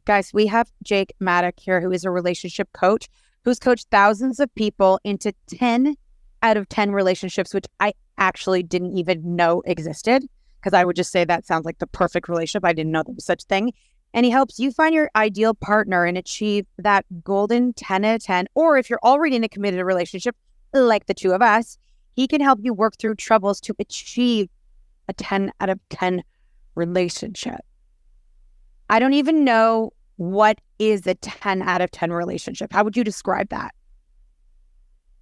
Guys, we have Jake Maddock here, who is a relationship coach, who's coached thousands of people into 10 out of 10 relationships, which I actually didn't even know existed, because I would just say that sounds like the perfect relationship. I didn't know there was such a thing. And he helps you find your ideal partner and achieve that golden 10 out of 10. Or if you're already in a committed relationship, like the two of us, he can help you work through troubles to achieve a 10 out of 10 relationship. I don't even know what is a 10 out of 10 relationship. How would you describe that?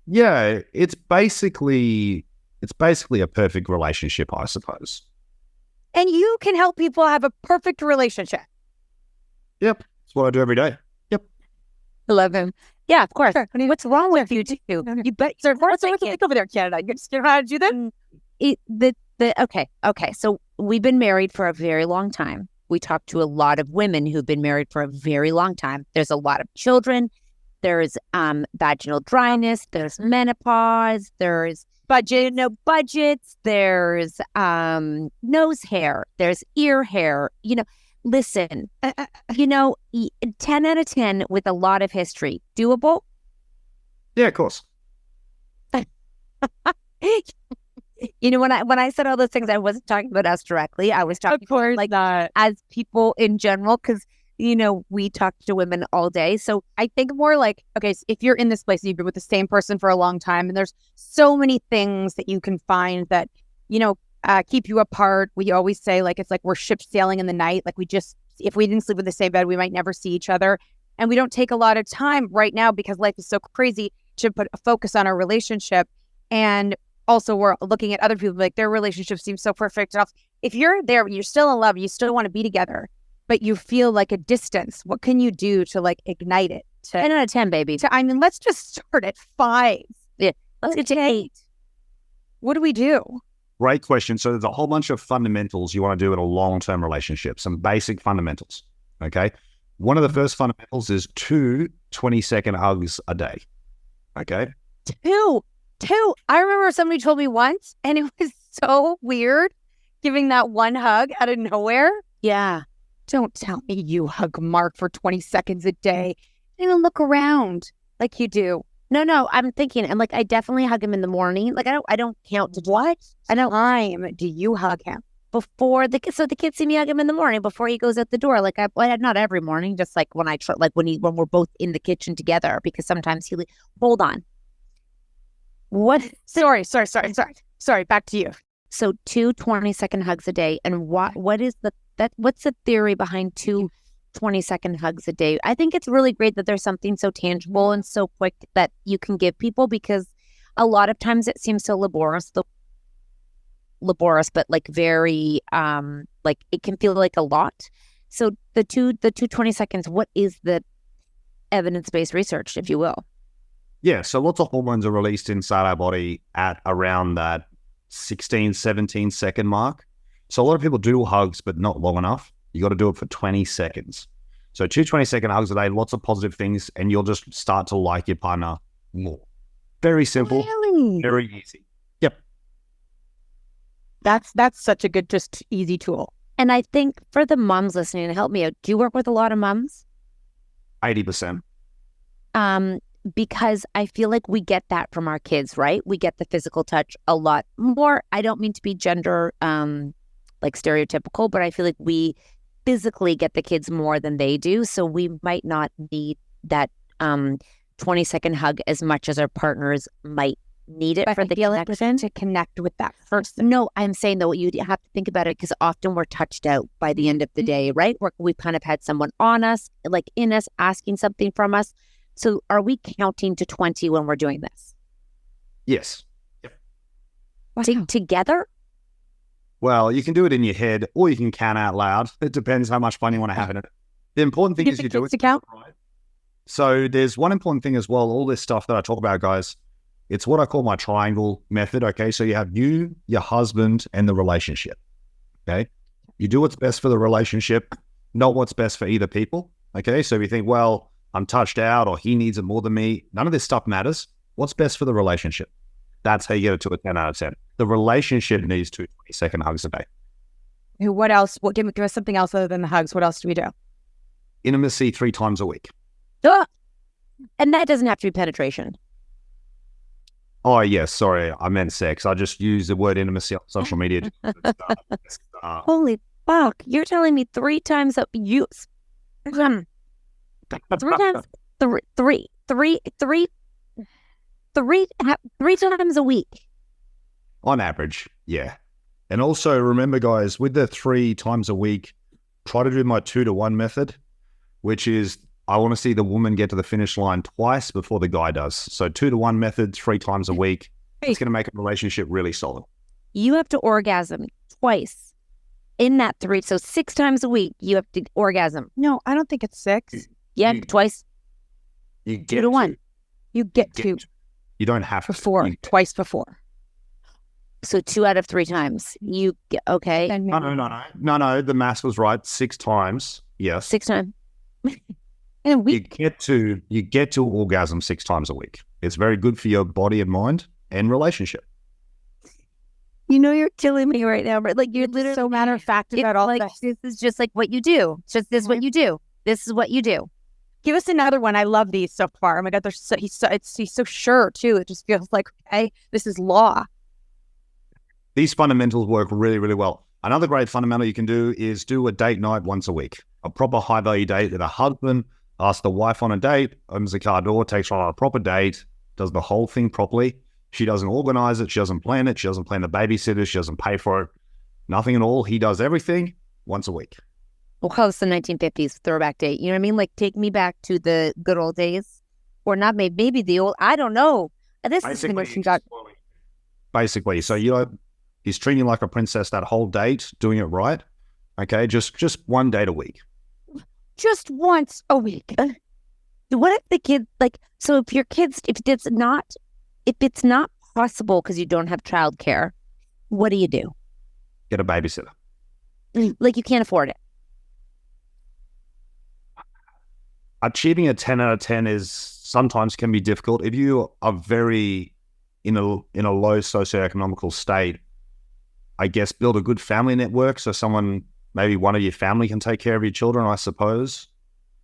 Yeah, it's basically a perfect relationship, I suppose. And you can help people have a perfect relationship. Yep, that's what I do every day. Yep. I love him. Yeah, of course. Sure. What's wrong with you two? You bet. Sir, what's over there, Canada? You just know how to do that? Okay. So we've been married for a very long time. We talk to a lot of women who've been married for a very long time. There's a lot of children. There's vaginal dryness. There's menopause. There's budgets. There's nose hair. There's ear hair. Listen, 10 out of 10 with a lot of history. Doable? Yeah, of course. When I said all those things, I wasn't talking about us directly. I was talking about as people in general, because, we talk to women all day. So I think more like, okay, so if you're in this place, you've been with the same person for a long time, and there's so many things that you can find that, keep you apart. We always say, like, it's like we're ship sailing in the night. Like, if we didn't sleep in the same bed, we might never see each other. And we don't take a lot of time right now, because life is so crazy, to put a focus on our relationship. And also, we're looking at other people, like, their relationship seems so perfect. If you're there, you're still in love, you still want to be together, but you feel like a distance, what can you do to, like, ignite it? 10 out of 10, baby. Let's just start at 5. Yeah, let's get to 8. What do we do? Great question. So there's a whole bunch of fundamentals you want to do in a long-term relationship, some basic fundamentals, okay? One of the first fundamentals is 2 20-second hugs a day, okay? Two. I remember somebody told me once, and it was so weird, giving that one hug out of nowhere. Yeah. Don't tell me you hug Mark for 20 seconds a day. Don't even look around like you do. No, I'm thinking, and like, I definitely hug him in the morning. Like, I don't count. What time do you hug him? Before the kids see me hug him in the morning before he goes out the door. Like, not every morning, just like when when we're both in the kitchen together, because sometimes hold on. What? Sorry. Back to you. So 2 20-second hugs a day. And what's the theory behind 2 20-second hugs a day? I think it's really great that there's something so tangible and so quick that you can give people, because a lot of times it seems so laborious, but like very, like it can feel like a lot. So the 2 20 seconds, what is the evidence-based research, if you will? Yeah, so lots of hormones are released inside our body at around that 16, 17 second mark. So a lot of people do hugs, but not long enough. You got to do it for 20 seconds. So 2 20-second hugs a day, lots of positive things, and you'll just start to like your partner more. Very simple, really? Very easy. Yep. That's such a good, just easy tool. And I think for the moms listening, help me out. Do you work with a lot of moms? 80%. Because I feel like we get that from our kids, right? We get the physical touch a lot more. I don't mean to be gender like stereotypical, but I feel like we physically get the kids more than they do. So we might not need that 20-second hug as much as our partners might need it for the connection. To connect with that person. No, I'm saying though, you have to think about it, because often we're touched out by the end of the day, right? We've kind of had someone on us, like in us, asking something from us. So are we counting to 20 when we're doing this? Yes. Yep. Wow. Together? Well, you can do it in your head, or you can count out loud. It depends how much fun you want to have in it. The important thing is you do it. To count? Right. So there's one important thing as well. All this stuff that I talk about, guys, it's what I call my triangle method. Okay. So you have you, your husband, and the relationship. Okay. You do what's best for the relationship, not what's best for either people. Okay. So if you think, well, I'm touched out, or he needs it more than me, none of this stuff matters. What's best for the relationship? That's how you get it to a 10 out of 10. The relationship needs 2 20-second hugs a day. What else? Give us something else other than the hugs. What else do we do? intimacy 3 times a week. Ah! And that doesn't have to be penetration. Oh, yes. Sorry. I meant sex. I just used the word intimacy on social media. Holy fuck. You're telling me 3 times up you 3 times three times a week. On average, yeah. And also remember, guys, with the 3 times a week, try to do my 2-to-1 method, which is I want to see the woman get to the finish line twice before the guy does. So 2-to-1 method, 3 times a week. It's going to make a relationship really solid. You have to orgasm twice in that 3. So 6 times a week, you have to orgasm. No, I don't think it's 6. Yeah, twice. You get 2-to-1. You get to. You don't have before, to. twice before. So 2 out of 3 times. You get, okay. No. The math was right. 6 times. Yes. 6 times. In a week. You get to orgasm 6 times a week. It's very good for your body and mind and relationship. You know, you're killing me right now, but like you're literally so matter of fact about all like this is just like what you do. It's just this is what you do. This is what you do. Give us another one. I love these so far. Oh my God, he's so sure too. It just feels like, okay, this is law. These fundamentals work really, really well. Another great fundamental you can do is do a date night once a week. A proper high-value date with a husband. Ask the wife on a date, opens the car door, takes her on a proper date, does the whole thing properly. She doesn't organize it. She doesn't plan it. She doesn't plan the babysitter. She doesn't pay for it. Nothing at all. He does everything once a week. We'll call this the 1950s throwback date. You know what I mean? Like take me back to the good old days. Or not maybe the old, I don't know. This is when she got... Basically. So, he's treating you like a princess that whole date, doing it right. Okay, just one date a week. Just once a week. What if the kid so if your kids if it's not possible because you don't have childcare, what do you do? Get a babysitter. Like you can't afford it. Achieving a 10 out of 10 is sometimes can be difficult. If you are very in a low socioeconomical state, I guess build a good family network so maybe one of your family can take care of your children, I suppose.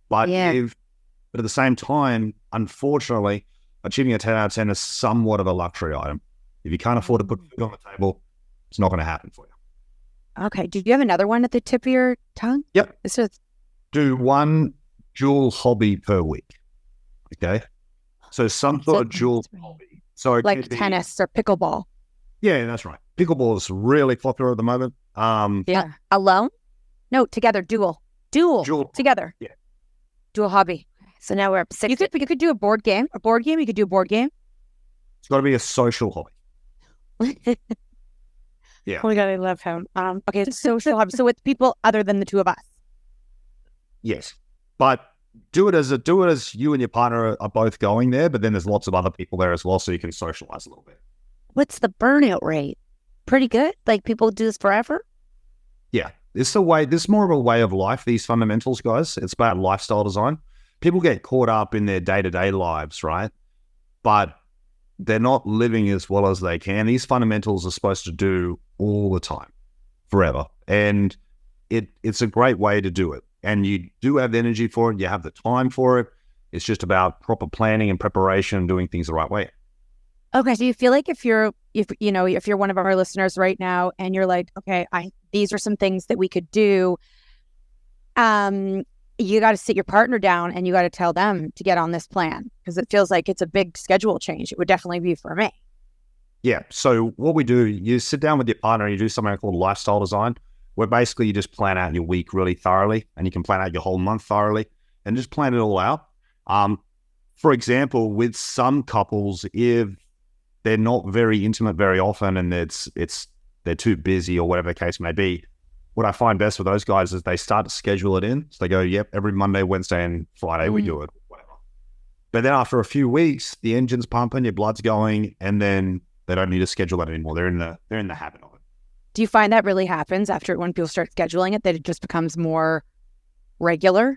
But but at the same time, unfortunately, achieving a 10 out of 10 is somewhat of a luxury item. If you can't afford to put food on the table, it's not going to happen for you. Okay. Do you have another one at the tip of your tongue? Yep. This is... Do one dual hobby per week. Okay. So some sort of dual hobby. So like tennis or pickleball. Yeah, that's right. Pickleball is really popular at the moment. Yeah. Alone? No, together. Dual. Together. Yeah. Dual hobby. So now we're up 6. You could do a board game. You could do a board game. It's got to be a social hobby. Yeah. Oh my God, I love him. Okay, it's social hobby. So with people other than the two of us. Yes. But do it as you and your partner are both going there, but then there's lots of other people there as well, so you can socialize a little bit. What's the burnout rate? Pretty good? Like people do this forever? Yeah. This is more of a way of life, these fundamentals, guys. It's about lifestyle design. People get caught up in their day-to-day lives, right? But they're not living as well as they can. These fundamentals are supposed to do all the time, forever. And it's a great way to do it. And you do have the energy for it. You have the time for it. It's just about proper planning and preparation and doing things the right way. Okay. Do you feel like if you're one of our listeners right now and you're like, okay, these are some things that we could do, you got to sit your partner down and you got to tell them to get on this plan because it feels like it's a big schedule change. It would definitely be for me. Yeah. So what we do, you sit down with your partner and you do something called lifestyle design, where basically you just plan out your week really thoroughly and you can plan out your whole month thoroughly and just plan it all out. For example, with some couples, if they're not very intimate very often and they're too busy or whatever the case may be, what I find best with those guys is they start to schedule it in. So they go, yep, every Monday, Wednesday, and Friday we do it, whatever. But then after a few weeks, the engine's pumping, your blood's going, and then they don't need to schedule that anymore. They're in the habit of it. Do you find that really happens when people start scheduling it, that it just becomes more regular?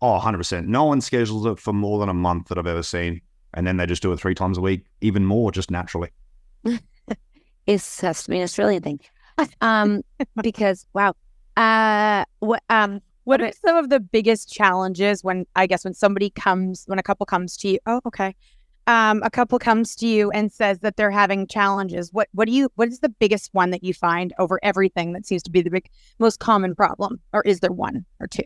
Oh, 100%. No one schedules it for more than a month that I've ever seen. And then they just do it 3 times a week, even more, just naturally. It has to be an Australian thing. Because, wow. What are some of the biggest challenges when a couple comes to you? Oh, okay. A couple comes to you and says that they're having challenges. What is the biggest one that you find over everything that seems to be the most common problem? Or is there one or two?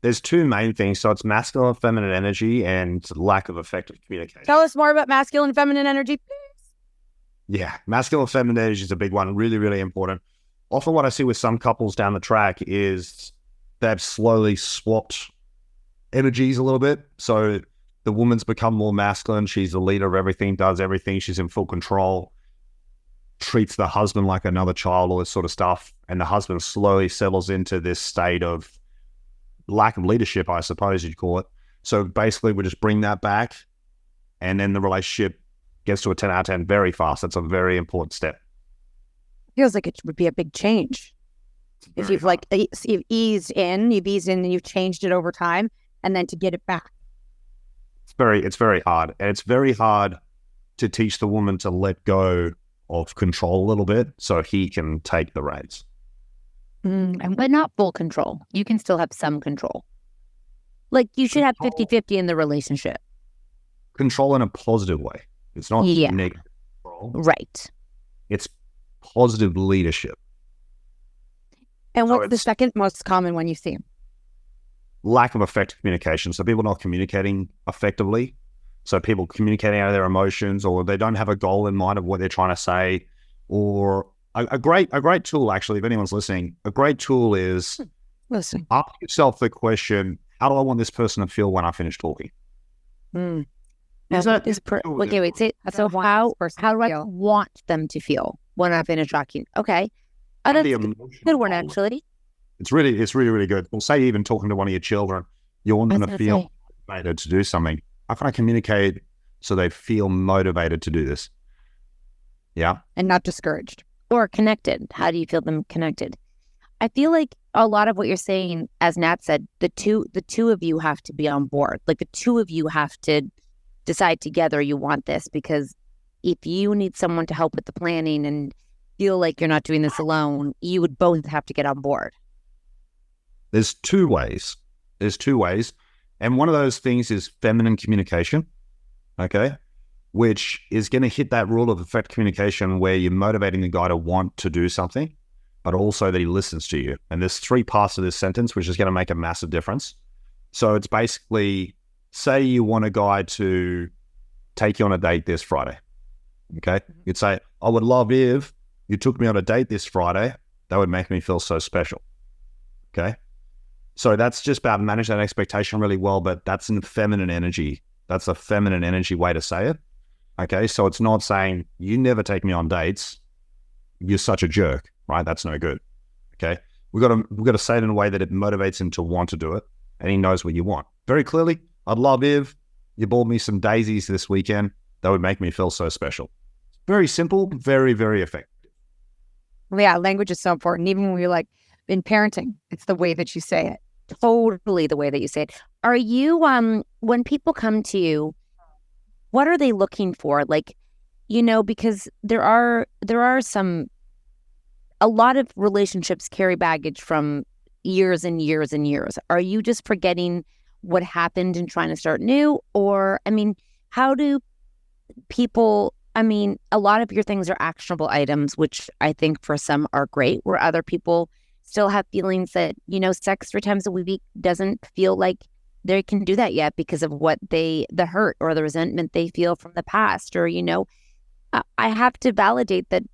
There's two main things. So it's masculine and feminine energy and lack of effective communication. Tell us more about masculine and feminine energy, please. Yeah, masculine and feminine energy is a big one. Really, really important. Often what I see with some couples down the track is they've slowly swapped energies a little bit. So the woman's become more masculine. She's the leader of everything, does everything. She's in full control, treats the husband like another child, all this sort of stuff. And the husband slowly settles into this state of lack of leadership, I suppose you'd call it. So basically we just bring that back and then the relationship gets to a 10 out of 10 very fast. That's a very important step. Feels like it would be a big change. If you've eased in and you've changed it over time, and then to get it back. It's very hard. And it's very hard to teach the woman to let go of control a little bit so he can take the reins. But not full control. You can still have some control. Like you should have 50-50 in the relationship. Control in a positive way. It's not negative control. Right. It's positive leadership. And what's the second most common one you see? Lack of effective communication. So people not communicating effectively. So people communicating out of their emotions, or they don't have a goal in mind of what they're trying to say. Or a great tool, actually, if anyone's listening, a great tool is ask yourself the question, how do I want this person to feel when I finish talking? So how do I want them to feel when I finish talking? Okay. Oh, that's a good one, actually. It's really, really good. Well, say even talking to one of your children, you want them to feel motivated to do something. How can I communicate so they feel motivated to do this? Yeah. And not discouraged. Or connected. How do you feel them connected? I feel like a lot of what you're saying, as Nat said, the two of you have to be on board. Like the two of you have to decide together you want this, because if you need someone to help with the planning and feel like you're not doing this alone, you would both have to get on board. There's two ways. And one of those things is feminine communication, okay, which is going to hit that rule of effective communication where you're motivating the guy to want to do something, but also that he listens to you. And there's three parts of this sentence, which is going to make a massive difference. So it's basically, say you want a guy to take you on a date this Friday, okay? You'd say, I would love if you took me on a date this Friday. That would make me feel so special, okay? So that's just about managing that expectation really well, but that's in feminine energy. That's a feminine energy way to say it. Okay, so it's not saying, you never take me on dates, you're such a jerk, right? That's no good. Okay, we've got to say it in a way that it motivates him to want to do it, and he knows what you want. Very clearly, I'd love if you bought me some daisies this weekend. That would make me feel so special. Very simple, very, very effective. Yeah, language is so important. Even when you're like, in parenting, it's the way that you say it. Totally the way that you say it. Are you, when people come to you, what are they looking for? Like, because there are a lot of relationships carry baggage from years and years and years. Are you just forgetting what happened and trying to start new? Or, how do people, a lot of your things are actionable items, which I think for some are great, where other people still have feelings that, sex 3 times a week doesn't feel like they can do that yet because of the hurt or the resentment they feel from the past. Or, I have to validate that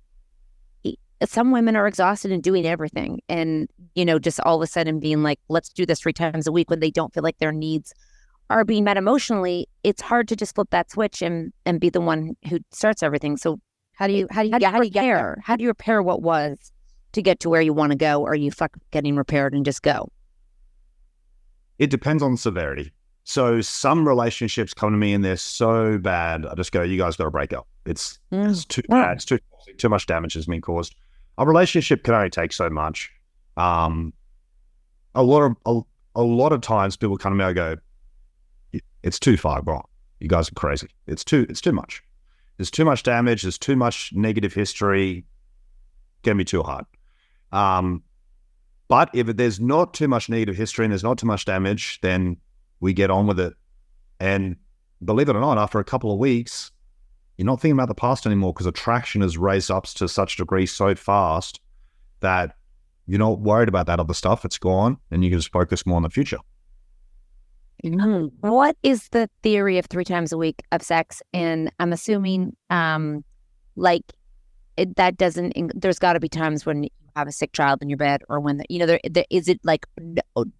some women are exhausted in doing everything. And, just all of a sudden being like, let's do this 3 times a week when they don't feel like their needs are being met emotionally. It's hard to just flip that switch and be the one who starts everything. So how do you repair? How do you repair what was to get to where you want to go? Or are you getting repaired and just go? It depends on severity. So some relationships come to me and they're so bad, I just go, you guys got to break up. It's too bad. It's too much damage has been caused. A relationship can only take so much. A lot of times people come to me, I go, it's too far gone. You guys are crazy. It's too much. There's too much damage. There's too much negative history. It's gonna be too hard. But if there's not too much negative history and there's not too much damage, then we get on with it. And believe it or not, after a couple of weeks, you're not thinking about the past anymore because attraction has raised up to such a degree so fast that you're not worried about that other stuff. It's gone, and you can just focus more on the future. What is the theory of 3 times a week of sex? And I'm assuming, that doesn't. There's got to be times when you have a sick child in your bed, or when there is it like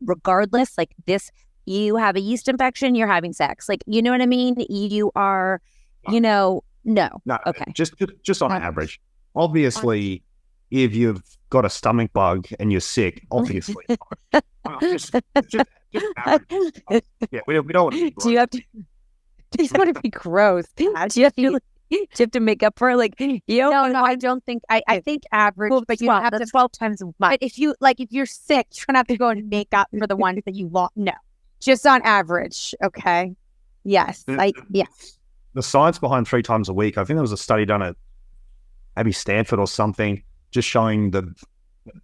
regardless, like this, you have a yeast infection, you're having sex, like you know what I mean? You are, no. Okay, just on average. Obviously, if you've got a stomach bug and you're sick, obviously. just average. Yeah, we don't want to. Do you have to? Do you want to be gross? Do you have to make up for it? Like, no, I don't think. I think average, but you have to 12 times a month. But if you're sick, you don't have to go and make up for the ones that you lost. No, just on average. Okay. Yes. Yes. The science behind 3 times a week. I think there was a study done at maybe Stanford or something, just showing the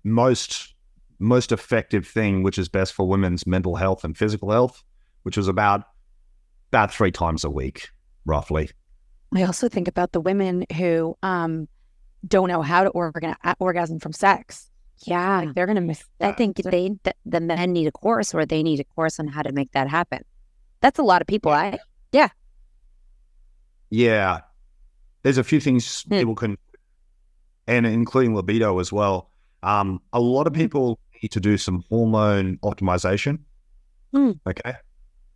most effective thing, which is best for women's mental health and physical health, which was about 3 times a week, roughly. I also think about the women who don't know how to orgasm from sex. Yeah, like they're gonna miss. I think the men need a course, or they need a course on how to make that happen. That's a lot of people. Yeah. There's a few things people can, and including libido as well. A lot of people need to do some hormone optimization. Okay.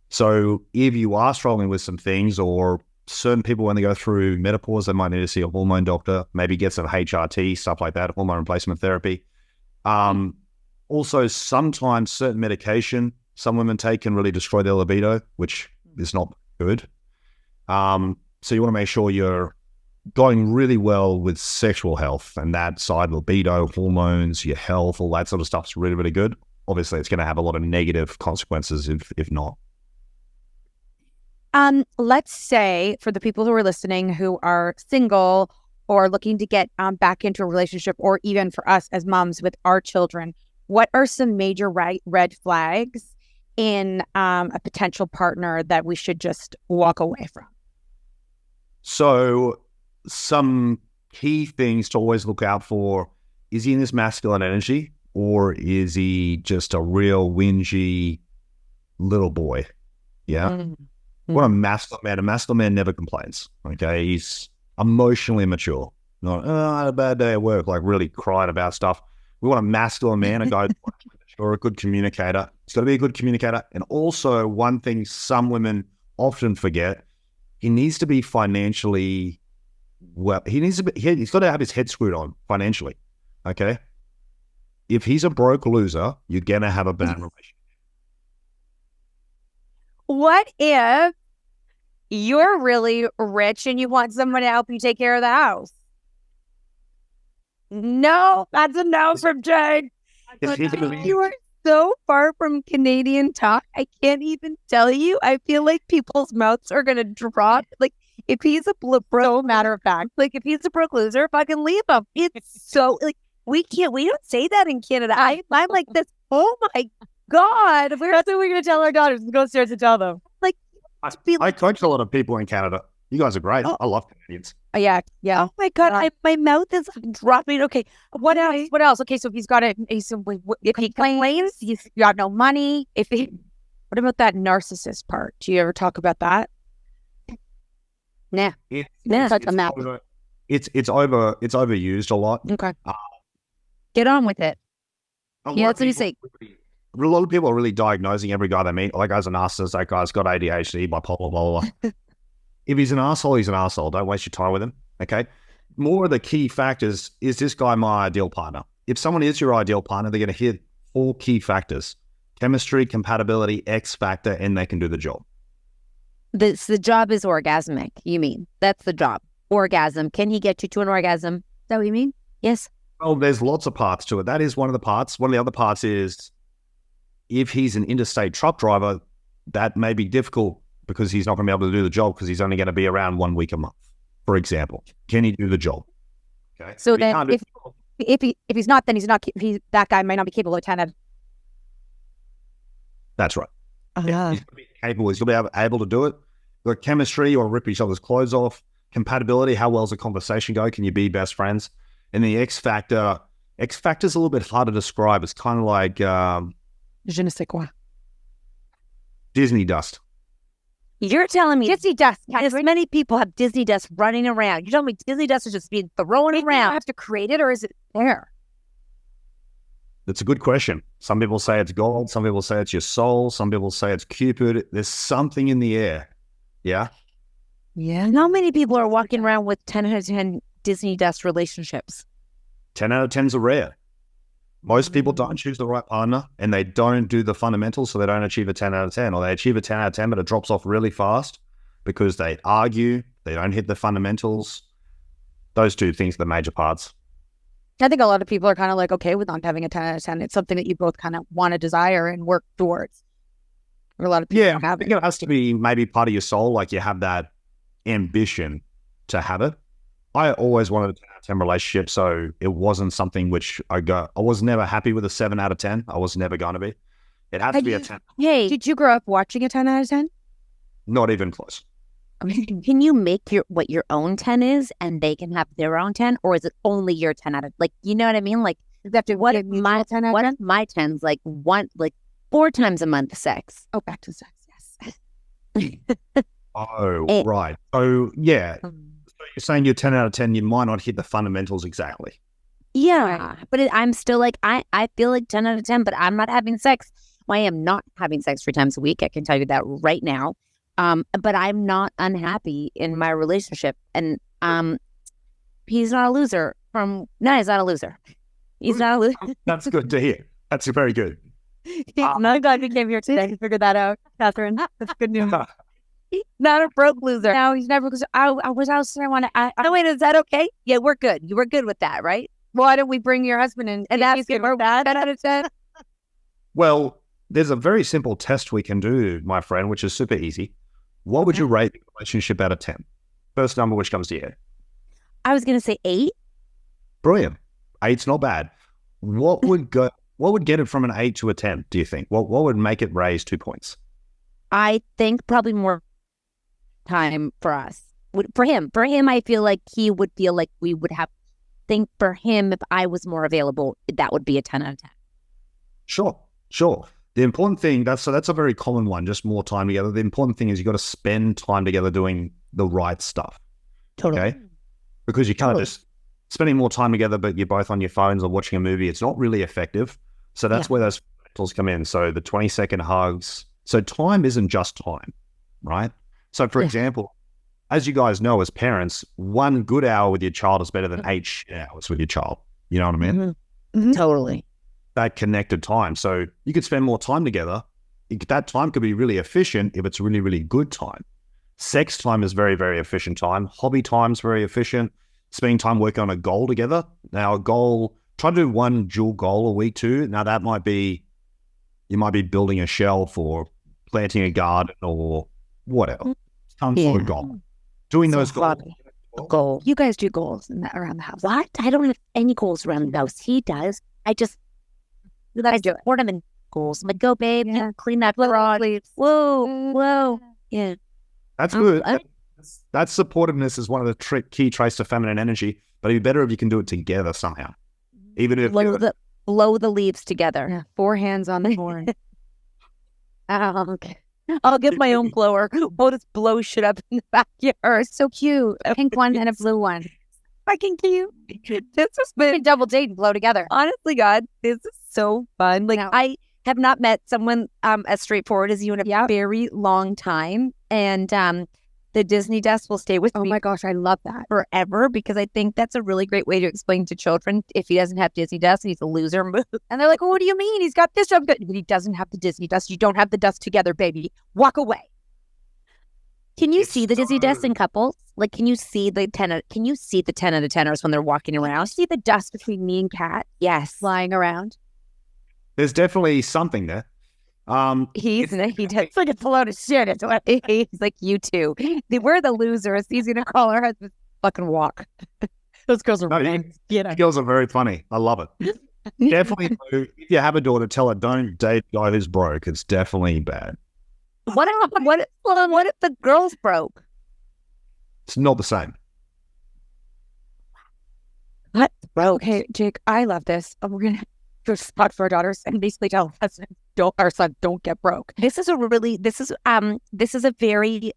So if you are struggling with some things, or certain people, when they go through menopause, they might need to see a hormone doctor, maybe get some HRT, stuff like that, hormone replacement therapy. Also, sometimes certain medication some women take can really destroy their libido, which is not good. So you want to make sure you're going really well with sexual health, and that side, libido, hormones, your health, all that sort of stuff is really, really good. Obviously, it's going to have a lot of negative consequences if not. Let's say for the people who are listening who are single or looking to get back into a relationship, or even for us as moms with our children, what are some major red flags in a potential partner that we should just walk away from? So some key things to always look out for: is he in his masculine energy, or is he just a real whingy little boy? Yeah. Mm-hmm. What a masculine man. A masculine man never complains. Okay. He's emotionally mature. Not, I had a bad day at work, like really crying about stuff. We want a masculine man, a guy or a good communicator. He's got to be a good communicator. And also, one thing some women often forget, he needs to be financially well. He's got to have his head screwed on financially. Okay. If he's a broke loser, you're going to have a bad relationship. What if you're really rich and you want someone to help you take care of the house? No, that's a no from Jade. You are so far from Canadian talk. I can't even tell you. I feel like people's mouths are going to drop. Like, if he's a broke, matter of fact, like if he's a broke loser, fucking leave him. It's so, like, we don't say that in Canada. I'm like this. Oh my God. That's what we're going to tell our daughters. Go upstairs and tell them. Like, I coach a lot of people in Canada. You guys are great. I love Canadians. Yeah. Oh my God, my mouth is dropping. Okay, what else? What else? Okay, so if he's got if he complains, you got no money. What about that narcissist part? Do you ever talk about that? Nah. It's overused a lot. Okay. Get on with it. Yeah, that's what you say. A lot of people are really diagnosing every guy they meet. Oh, that guy's a narcissist. That guy's got ADHD, bipolar, blah, blah, blah. If he's an asshole, he's an asshole. Don't waste your time with him. Okay. More of the key factors: is this guy my ideal partner? If someone is your ideal partner, they're going to hit 4 key factors: chemistry, compatibility, X factor, and they can do the job. The job is orgasmic. You mean that's the job? Orgasm. Can he get you to an orgasm? Is that what you mean? Yes. Well, there's lots of parts to it. That is one of the parts. One of the other parts is if he's an interstate truck driver, that may be difficult, because he's not going to be able to do the job because he's only going to be around 1 week a month, for example. Can he do the job? Okay. So then if he's not, then he's not. That guy might not be capable of 10 out of. That's right. Uh-huh. He's going to be capable. He's going to be able to do it. The chemistry, or rip each other's clothes off. Compatibility, how well's the conversation go? Can you be best friends? And the X factor's a little bit hard to describe. It's kind of like Je ne sais quoi. Disney dust. You're telling me Disney dust. as many people have Disney dust running around. You're telling me Disney dust is just being thrown around. I have to create it, or is it there? That's a good question. Some people say it's gold. Some people say it's your soul. Some people say it's Cupid. There's something in the air. Yeah. Yeah. How many people are walking around with 10 out of 10 Disney dust relationships? 10 out of 10s are rare. Most people don't choose the right partner, and they don't do the fundamentals, so they don't achieve a 10 out of 10, or they achieve a 10 out of 10, but it drops off really fast because they argue, they don't hit the fundamentals. Those two things are the major parts. I think a lot of people are kind of like, okay with not having a 10 out of 10. It's something that you both kind of want to desire and work towards. Or a lot of people don't have I think it has to be maybe part of your soul, like you have that ambition to have it. I always wanted a 10 out of 10 relationship, so it wasn't something which I was never happy with a 7 out of 10. I was never going to be. It had to be a 10. Hey, Did you grow up watching a 10 out of 10? Not even close. can you make what your own 10 is, and they can have their own 10, or is it only your 10 out of, like, you know what I mean? Like, what if my 10 out of 10? My 10's like 4 times a month sex. Oh, back to sex, yes. Oh, right. So, yeah. So you're saying you're 10 out of 10, you might not hit the fundamentals exactly. Yeah, but I'm still like, I feel like 10 out of 10, but I'm not having sex. I am not having sex 3 times a week. I can tell you that right now. But I'm not unhappy in my relationship. And he's not a loser. He's not a loser. He's not a loser. That's good to hear. That's very good. I'm glad we came here today to figure that out, Catherine. That's good news. He's not a broke loser. No, he's never. I was out there. No, wait, is that okay? Yeah, we're good. You were good with that, right? Why don't we bring your husband in And ask him, 10 out of 10? Well, there's a very simple test we can do, my friend, which is super easy. What would you rate the relationship out of 10? First number which comes to your head. I was going to say 8. Brilliant. 8's not bad. What would get it from an 8 to a 10, do you think? What would make it raise 2 points? I think probably more time for us. For him, I feel like he would feel like we would have. Think for him, if I was more available, that would be a 10 out of 10. Sure. The important thing, that's a very common one, just more time together. The important thing is you got to spend time together doing the right stuff. Totally. Okay? Because you can't just spending more time together, but you're both on your phones or watching a movie. It's not really effective. So that's where those fundamentals come in. So the 20-second hugs. So time isn't just time, right? So for example, as you guys know, as parents, 1 good hour with your child is better than 8 shit hours with your child. You know what I mean? Mm-hmm. Totally. That connected time. So you could spend more time together. That time could be really efficient if it's really, really good time. Sex time is very, very efficient time. Hobby time is very efficient. Spending time working on a goal together. Now, a goal, try to do 1 dual goal a week too. Now, that might be, you might be building a shelf or planting a garden or whatever. Some sort of goal. Doing those goals. You guys do goals around the house. What? I don't have any goals around the house. He does. I do support him in goals. I'm like, go, babe. Yeah. Clean that garage. Whoa. Yeah. That's good. That supportiveness is one of the key traits to feminine energy, but it'd be better if you can do it together somehow. Even if blow the leaves together. Yeah. 4 hands on the horn. Oh, okay. I'll get my own blower. We'll just blow shit up in the backyard. So cute. A pink one and a blue one. Fucking cute. This has We been can double date and blow together. honestly, God, this is so fun. Like No. I have not met someone as straightforward as you in a very long time, and the Disney dust will stay with Oh me my gosh, I love that. forever because I think that's a really great way to explain to children if he doesn't have Disney dust, he's a loser. And they're like, well, what do you mean? He's got this job good. But he doesn't have the Disney dust. You don't have the dust together, baby. Walk away. Can you see the Disney dust in couples? Like, can you see the 10 out of 10ers when they're walking around? See the dust between me and Cat Yes. flying around. there's definitely something there. He does. It's like it's a load of shit. It's what he's like, you two. We're the losers. He's going to call our husband fucking walk. Those girls are No, big, you know. Girls are very funny. I love it. Definitely, though, if you have a daughter, tell her don't date a guy who's broke. It's definitely bad. What if the girl's broke? It's not the same. What broke? Okay, Jake, I love this. We're gonna go spot for our daughters and basically tell us our son don't get broke. This is a very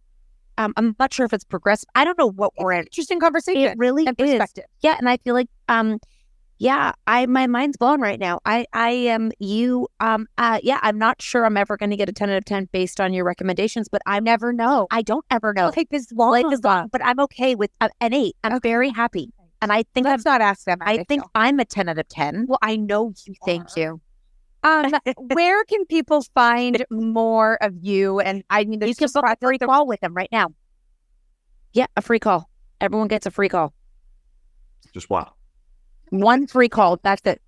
I'm not sure if it's progressive. I don't know what we're in. Interesting conversation. It really and is. perspective. Yeah, and I feel like my mind's blown right now. I'm not sure I'm ever going to get a 10 out of 10 based on your recommendations, but I never know. I don't ever know. Take this long. Life is long, but I'm okay with an 8. I'm very happy. And I think Let's not ask them. I think I'm a 10 out of 10. Well, I know you. Thank you. Where can people find more of you? And I mean, You can book a free call with them right now. Yeah, a free call. Everyone gets a free call. Just wow. One free call. That's it.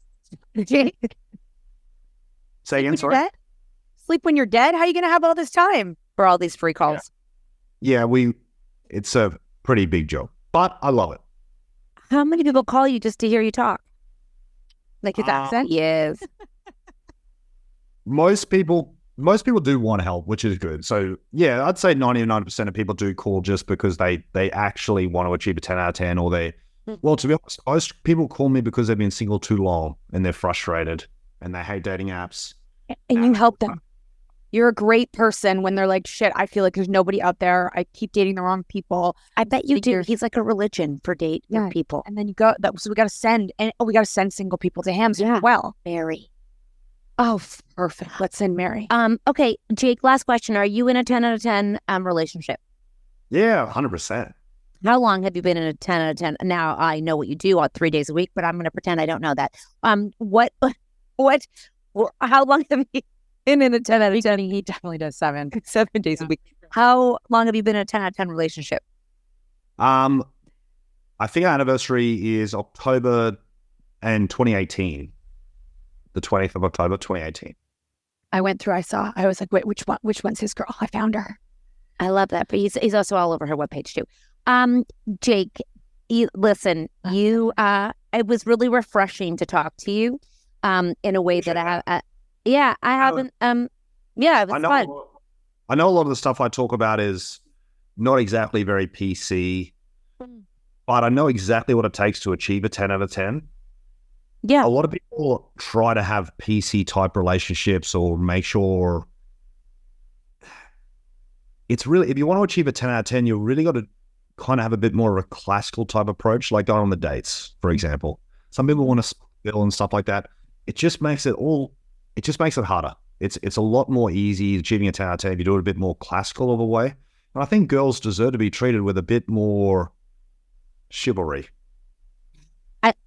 Say again, sorry? Sleep when you're dead? How are you going to have all this time For all these free calls. Yeah, it's a pretty big job, but I love it. How many people call you just to hear you talk? Like his accent? Yes. Most people do want help, which is good. So yeah, I'd say 99% of people do call just because they actually want to achieve a 10 out of 10, or well, to be honest, most people call me because they've been single too long and they're frustrated and they hate dating apps. And you help them. You're a great person when they're like, shit, I feel like there's nobody out there. I keep dating the wrong people. I bet you do. He's like a religion for people. And then you go, so we got to send single people to him as well. Mary. Oh, perfect. Let's send Mary. Okay, Jake, last question. Are you in a 10 out of 10 relationship? Yeah, 100%. How long have you been in a 10 out of 10? Now, I know what you do 3 days a week, but I'm going to pretend I don't know that. How long have you been in a 10 out of 10? He definitely does 7 days a week. How long have you been in a 10 out of 10 relationship? I think our anniversary is October and 2018. The 20th of October, 2018. I went through, I was like, wait, which one's his girl? I found her. I love that. But he's also all over her webpage too. Jake, listen, it was really refreshing to talk to you in a way that I haven't, it was fun. I know a lot of the stuff I talk about is not exactly very PC, but I know exactly what it takes to achieve a 10 out of 10. Yeah. A lot of people try to have PC type relationships or make sure it's really, if you want to achieve a 10 out of 10, you really got to kind of have a bit more of a classical type approach, like going on the dates, for example. Some people want to split bill and stuff like that. It just makes it harder. It's a lot more easy achieving a 10 out of 10 if you do it a bit more classical of a way. And I think girls deserve to be treated with a bit more chivalry.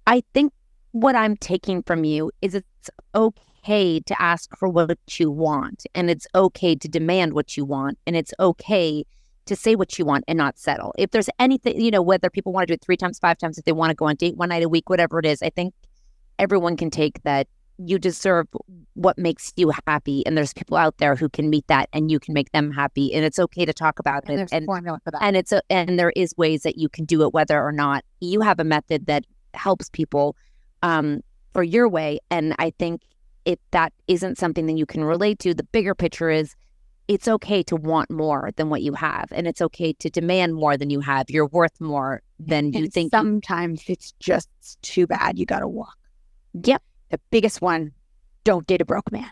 I think what I'm taking from you is it's okay to ask for what you want, and it's okay to demand what you want, and it's okay to say what you want and not settle. If there's anything, whether people want to do it 3 times, 5 times, if they want to go on a date one night a week, whatever it is, I think everyone can take that you deserve what makes you happy, and there's people out there who can meet that, and you can make them happy, and it's okay to talk about it. There's a formula for that. And there is ways that you can do it, whether or not you have a method that helps people for your way. And I think if that isn't something that you can relate to, the bigger picture is it's okay to want more than what you have, and it's okay to demand more than you have. You're worth more than you think. Sometimes it's just too bad. You got to walk. Yep. The biggest one, don't date a broke man.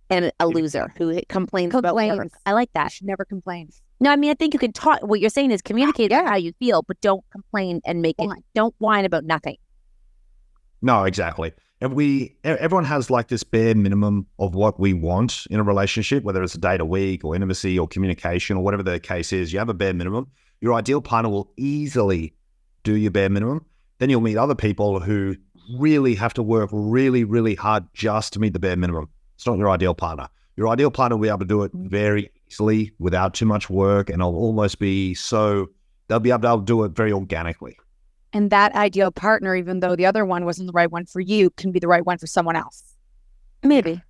And a loser who complains about work. I like that. She never complains. No, I mean, I think you can talk. What you're saying is communicate how you feel, but don't complain and don't whine about nothing. No, exactly. And everyone has like this bare minimum of what we want in a relationship, whether it's a date a week or intimacy or communication or whatever the case is. You have a bare minimum. Your ideal partner will easily do your bare minimum. Then you'll meet other people who really have to work really, really hard just to meet the bare minimum. It's not your ideal partner. Your ideal partner will be able to do it very easily without too much work, and they'll almost be they'll be able to do it very organically. And that ideal partner, even though the other one wasn't the right one for you, can be the right one for someone else. Maybe.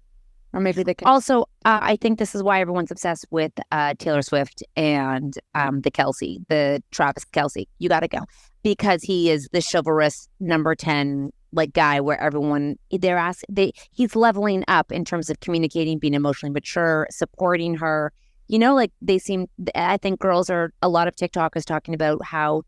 Or maybe they can. Also, I think this is why everyone's obsessed with Taylor Swift and the Travis Kelce. You got to go. because he is the chivalrous number 10 like guy where everyone he's leveling up in terms of communicating, being emotionally mature, supporting her. You know, like I think a lot of TikTok is talking about how,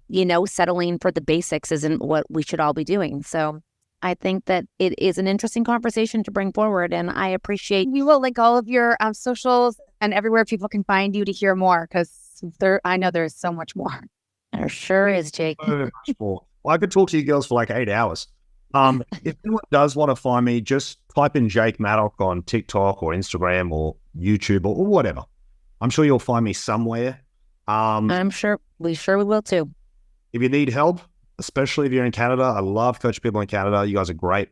you know, settling for the basics isn't what we should all be doing. So I think that it is an interesting conversation to bring forward, and I appreciate. We will link all of your socials and everywhere people can find you to hear more, because I know there's so much more. There sure is, Jake. So much more. Well, I could talk to you girls for like 8 hours. If anyone does want to find me, just type in Jake Maddock on TikTok or Instagram or YouTube or whatever. I'm sure you'll find me somewhere. I'm sure we will too. If you need help, especially if you're in Canada, I love coaching people in Canada. You guys are great.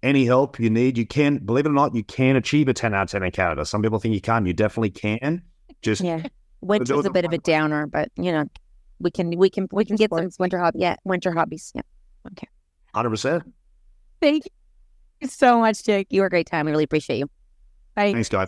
Any help you need, you can, believe it or not, you can achieve a 10 out of 10 in Canada. Some people think you can't. You definitely can. Just which was a bit of a downer, but you know, we can get some winter hobbies. Yeah, winter hobbies. Yeah. Okay. 100%. Thank you so much, Jake. You were a great time. I really appreciate you. Bye. Thanks, guys.